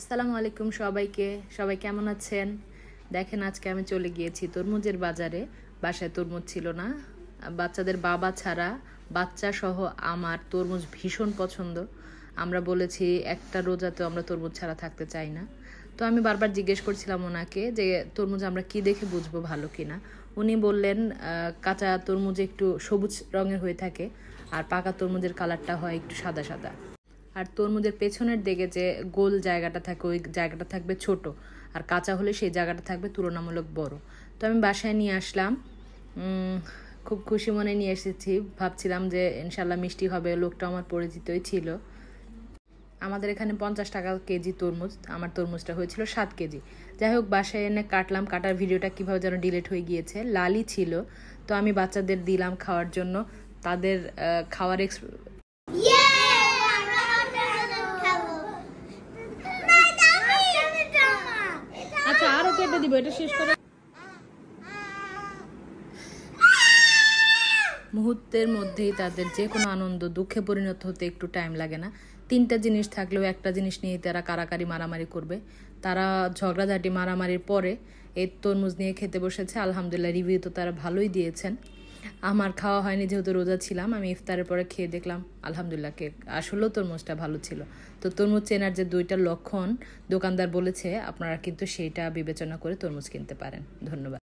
আসসালামু আলাইকুম সবাইকে। সবাই কেমন আছেন? দেখেন আজকে আমি চলে গিয়েছি তরমুজের বাজারে। বাসায় তরমুজ ছিল না। বাচ্চাদের বাবা ছাড়া বাচ্চা সহ আমার তরমুজ ভীষণ পছন্দ। আমরা বলেছি একটা রোজাতেও আমরা তরমুজ ছাড়া থাকতে চাই না। তো আমি বারবার জিজ্ঞেস করছিলাম ওনাকে যে তরমুজ আমরা কি দেখে বুঝবো ভালো কিনা। উনি বললেন কাঁচা তরমুজ একটু সবুজ রঙের হয়ে থাকে আর পাকা তরমুজের কালারটা হয় একটু সাদা সাদা। আর তরমুজের পেছনের দিকে যে গোল জায়গাটা থাকে ওই জায়গাটা থাকবে ছোট, আর কাঁচা হলে সেই জায়গাটা থাকবে তুলনামূলক বড়। তো আমি বাসায় নিয়ে আসলাম, খুব খুশি মনে নিয়ে এসেছি। ভাবছিলাম যে ইনশাল্লাহ মিষ্টি হবে, লোকটা আমার পরিচিতই ছিল। আমাদের এখানে 50 টাকা কেজি তরমুজ, আমার তরমুজটা হয়েছিল 7 কেজি। যাই হোক বাসায় এনে কাটলাম, কাটার ভিডিওটা কীভাবে যেন ডিলিট হয়ে গিয়েছে। লালি ছিল, তো আমি বাচ্চাদের দিলাম খাওয়ার জন্য। তাদের খাওয়ার আচ্ছা আরো কেটে দিব, এটা শেষ করে। মুহূর্তের মধ্যেই তাদের যে কোনো আনন্দ দুঃখে পরিণত হতে একটু টাইম লাগে না। 3টা জিনিস থাকলেও একটা জিনিস নিয়ে তারা কারাকারি মারামারি করবে। তারা ঝগড়াঝাটি মারামারির পরে এই তরমুজ নিয়ে খেতে বসেছে। আলহামদুলিল্লাহ রিভিউ তো তারা ভালোই দিয়েছেন। আমার খাওয়া হয়নি যেহেতু রোজা ছিলাম। আমি ইফতারের পরে খেয়ে দেখলাম আলহামদুলিল্লাহ আসলেও তরমুজটা ভালো ছিল। তো তরমুজ চেনার যে 2টা লক্ষণ দোকানদার বলেছে, আপনারা কিন্তু সেইটা বিবেচনা করে তরমুজ কিনতে পারেন। ধন্যবাদ।